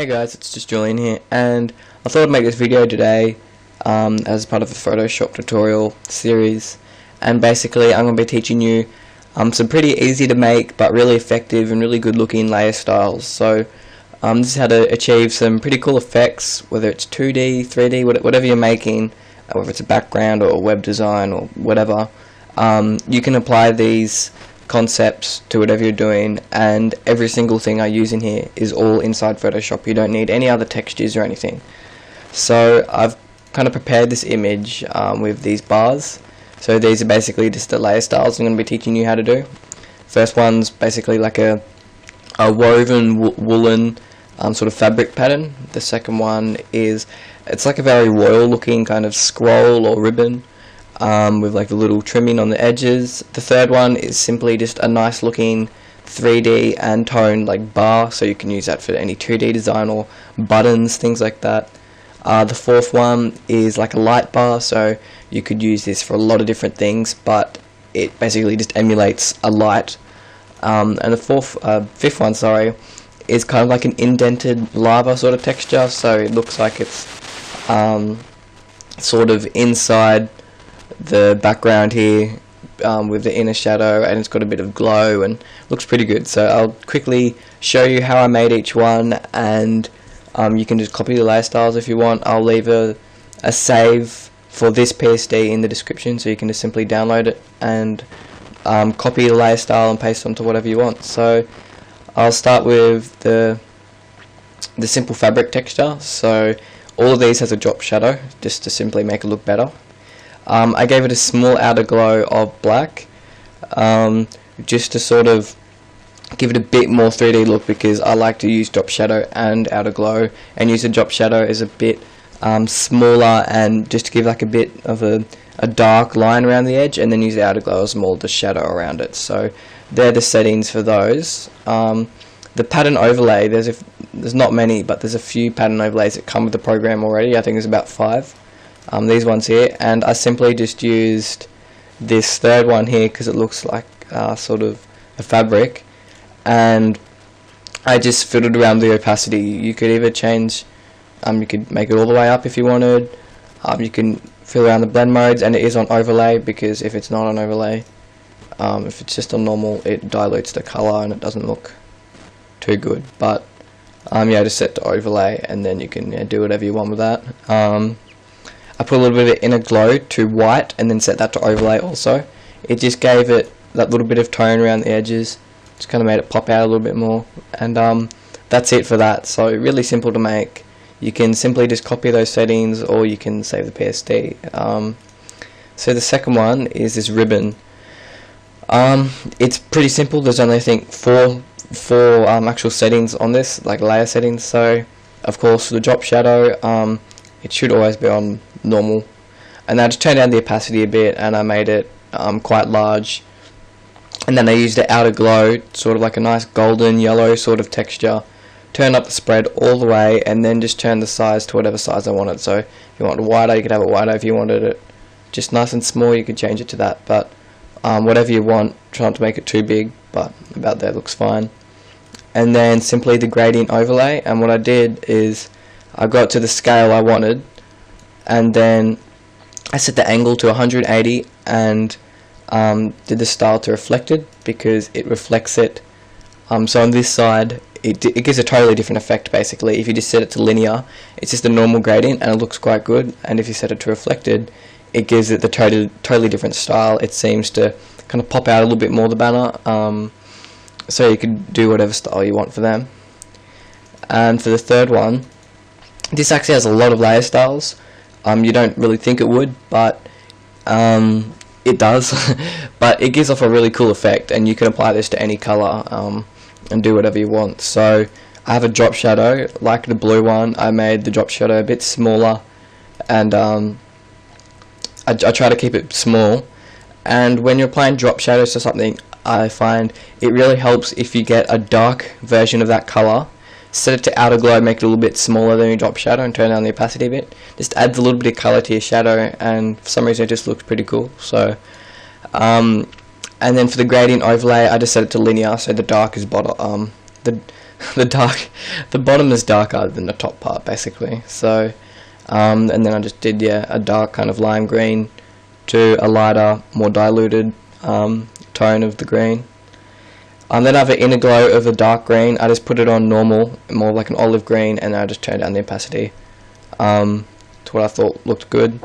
Hey guys, it's just Julian here, and I thought I'd make this video today as part of a Photoshop tutorial series. And basically I'm going to be teaching you some pretty easy to make but really effective and really good looking layer styles. So this is how to achieve some pretty cool effects, whether it's 2D, 3D, whatever you're making, whether it's a background or a web design or whatever. You can apply these concepts to whatever you're doing, and every single thing I use in here is all inside Photoshop. You don't need any other textures or anything. So I've kind of prepared this image with these bars. So these are basically just the layer styles I'm going to be teaching you how to do. First one's basically like a woven woolen sort of fabric pattern. The second one is, it's like a very royal looking kind of scroll or ribbon with like a little trimming on the edges. The third one is simply just a nice looking 3D and toned like bar, so you can use that for any 2D design or buttons, things like that. The fourth one is like a light bar, so you could use this for a lot of different things, but it basically just emulates a light. And the fifth one, is kind of like an indented lava sort of texture, so it looks like it's sort of inside the background here with the inner shadow, and it's got a bit of glow and looks pretty good. So I'll quickly show you how I made each one, and you can just copy the layer styles if you want. I'll leave a save for this PSD in the description, so you can just simply download it and copy the layer style and paste onto whatever you want. So I'll start with the simple fabric texture. So all of these has a drop shadow just to simply make it look better. I gave it a small outer glow of black just to sort of give it a bit more 3D look, because I like to use drop shadow and outer glow, and use the drop shadow as a bit smaller, and just to give like a bit of a dark line around the edge, and then use the outer glow as more the shadow around it. So they're the settings for those. The pattern overlay, there's not many, but there's a few pattern overlays that come with the program already. I think there's about 5. These ones here, and I simply just used this third one here because it looks like sort of a fabric, and I just fiddled around the opacity. You could either change, you could make it all the way up if you wanted. You can fiddle around the blend modes, and it is on overlay, because if it's not on overlay, if it's just on normal, it dilutes the color and it doesn't look too good. But yeah, just set to overlay, and then you can do whatever you want with that. I put a little bit of inner glow to white, and then set that to overlay also. It just gave it that little bit of tone around the edges, just kind of made it pop out a little bit more, and that's it for that. So really simple to make. You can simply just copy those settings, or you can save the PSD. So the second one is this ribbon. It's pretty simple. There's only, I think, four actual settings on this, like layer settings. So of course the drop shadow, it should always be on normal, and I just turned down the opacity a bit, and I made it quite large, and then I used the outer glow, sort of like a nice golden yellow sort of texture. Turn up the spread all the way, and then just turn the size to whatever size I wanted. So if you want it wider, you could have it wider. If you wanted it just nice and small, you could change it to that. But whatever you want, try not to make it too big, but about there looks fine. And then simply the gradient overlay, and what I did is I got to the scale I wanted, and then I set the angle to 180, and did the style to reflected, because it reflects it. So on this side, it gives a totally different effect basically. If you just set it to linear, it's just a normal gradient and it looks quite good, and if you set it to reflected, it gives it the totally different style. It seems to kind of pop out a little bit more, the banner, so you could do whatever style you want for them. And for the third one, this actually has a lot of layer styles. You don't really think it would, but it does. But it gives off a really cool effect, and you can apply this to any color and do whatever you want. So I have a drop shadow, like the blue one. I made the drop shadow a bit smaller, and I try to keep it small. And when you're applying drop shadows to something, I find it really helps if you get a dark version of that color, set it to outer glow, make it a little bit smaller than your drop shadow, and turn down the opacity a bit. Just adds a little bit of color to your shadow, and for some reason it just looks pretty cool. So and then for the gradient overlay, I just set it to linear, so the dark is bottom, the the bottom is darker than the top part basically. So and then I just did a dark kind of lime green to a lighter, more diluted tone of the green. Then I have an inner glow of a dark green. I just put it on normal, more like an olive green, and I just turned down the opacity to what I thought looked good.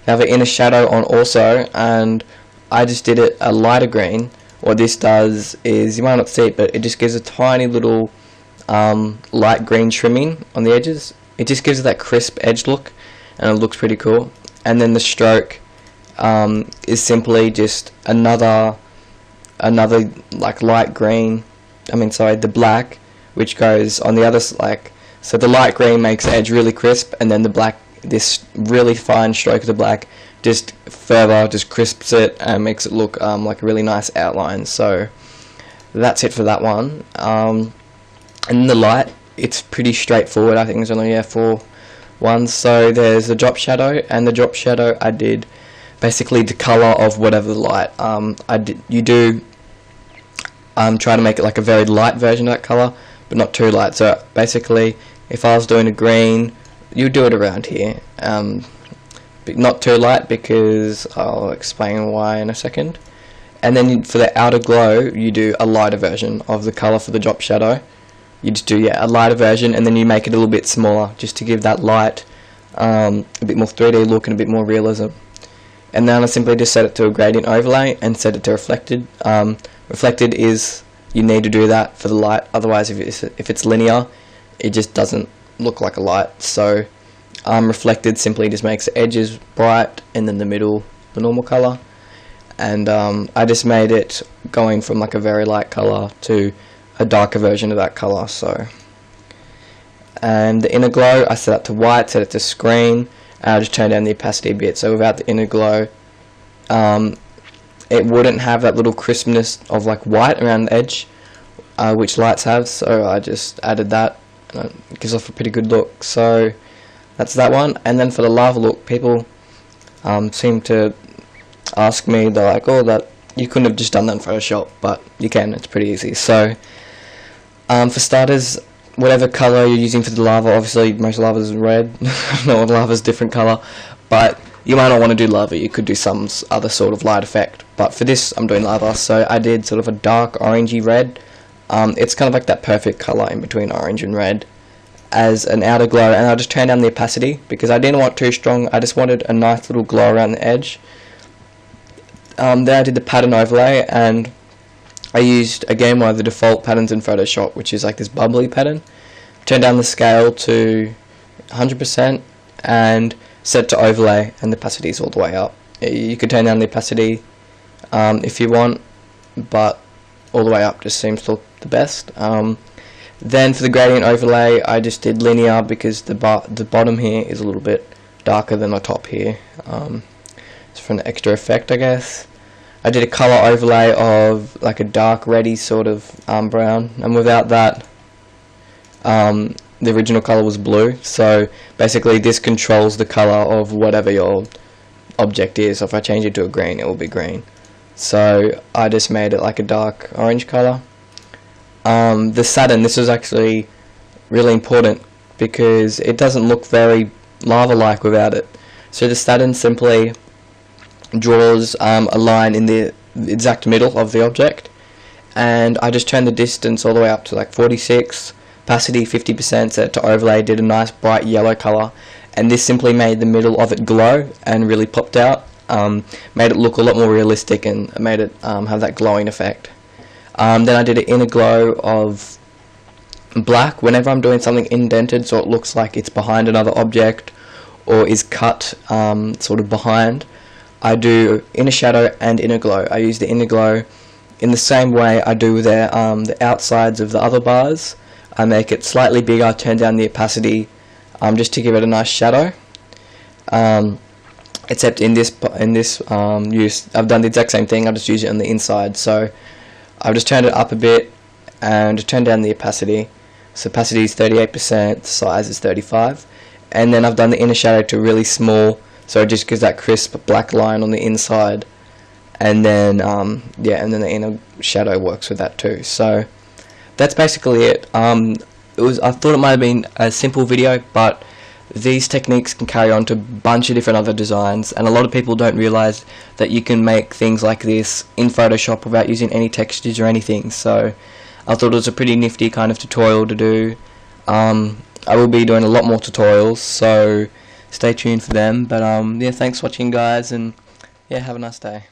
I have an inner shadow on also, and I just did it a lighter green. What this does is, you might not see it, but it just gives a tiny little light green trimming on the edges. It just gives it that crisp edge look, and it looks pretty cool. And then the stroke is simply just another like light green, the black, which goes on the other so the light green makes the edge really crisp, and then the black, this really fine stroke of the black just further just crisps it and makes it look like a really nice outline. So that's it for that one. And the light, it's pretty straightforward. I think there's only 4 ones. So there's the drop shadow, and the drop shadow I did basically the color of whatever the light. You do try to make it like a very light version of that color, but not too light. So basically, if I was doing a green, you do it around here, but not too light, because I'll explain why in a second. And then for the outer glow, you do a lighter version of the color for the drop shadow. You just do a lighter version, and then you make it a little bit smaller, just to give that light a bit more 3D look and a bit more realism. And then I simply just set it to a gradient overlay and set it to reflected. Reflected is, you need to do that for the light, otherwise if it's linear, it just doesn't look like a light. So reflected simply just makes the edges bright, and then the middle the normal color. And I just made it going from like a very light color to a darker version of that color. So, and the inner glow I set it to white, set it to screen, and I just turned down the opacity a bit. So without the inner glow, it wouldn't have that little crispness of like white around the edge, which lights have. So I just added that, and it gives off a pretty good look. So that's that one. And then for the lava look, people seem to ask me, they're like, oh, that you couldn't have just done that in Photoshop, but you can, it's pretty easy. So for starters, whatever color you're using for the lava, obviously most lava is red. No, lava's different color, but you might not want to do lava, you could do some other sort of light effect. But for this, I'm doing lava, so I did sort of a dark orangey red. It's kind of like that perfect color in between orange and red as an outer glow, and I just turned down the opacity because I didn't want too strong. I just wanted a nice little glow around the edge. Then I did the pattern overlay, and I used again one of the default patterns in Photoshop, which is like this bubbly pattern. Turned down the scale to 100% and set to overlay, and the opacity is all the way up. You could turn down the opacity if you want, but all the way up just seems to look the best. Then for the gradient overlay, I just did linear because the bottom here is a little bit darker than the top here. It's for an extra effect, I guess. I did a color overlay of like a dark reddy sort of brown, and without that, the original color was blue. So basically this controls the color of whatever your object is. So if I change it to a green, it will be green. So I just made it like a dark orange color. The Saturn, this is actually really important because it doesn't look very lava-like without it. So the Saturn simply draws a line in the exact middle of the object, and I just turned the distance all the way up to like 46, opacity 50%, set it to overlay, did a nice bright yellow color, and this simply made the middle of it glow and really popped out, made it look a lot more realistic, and made it have that glowing effect. Then I did an inner glow of black whenever I'm doing something indented, so it looks like it's behind another object or is cut sort of behind. I do inner shadow and inner glow. I use the inner glow in the same way I do the outsides of the other bars. I make it slightly bigger, turn down the opacity just to give it a nice shadow. Except in this use, I've done the exact same thing. I just use it on the inside. So I've just turned it up a bit and turned down the opacity. So opacity is 38%, the size is 35, and then I've done the inner shadow to really small, so it just gives that crisp black line on the inside, and then and then the inner shadow works with that too. So that's basically it. I thought it might have been a simple video, but these techniques can carry on to a bunch of different other designs, and a lot of people don't realize that you can make things like this in Photoshop without using any textures or anything. So I thought it was a pretty nifty kind of tutorial to do. I will be doing a lot more tutorials, so stay tuned for them. But yeah, thanks for watching, guys, and yeah, have a nice day.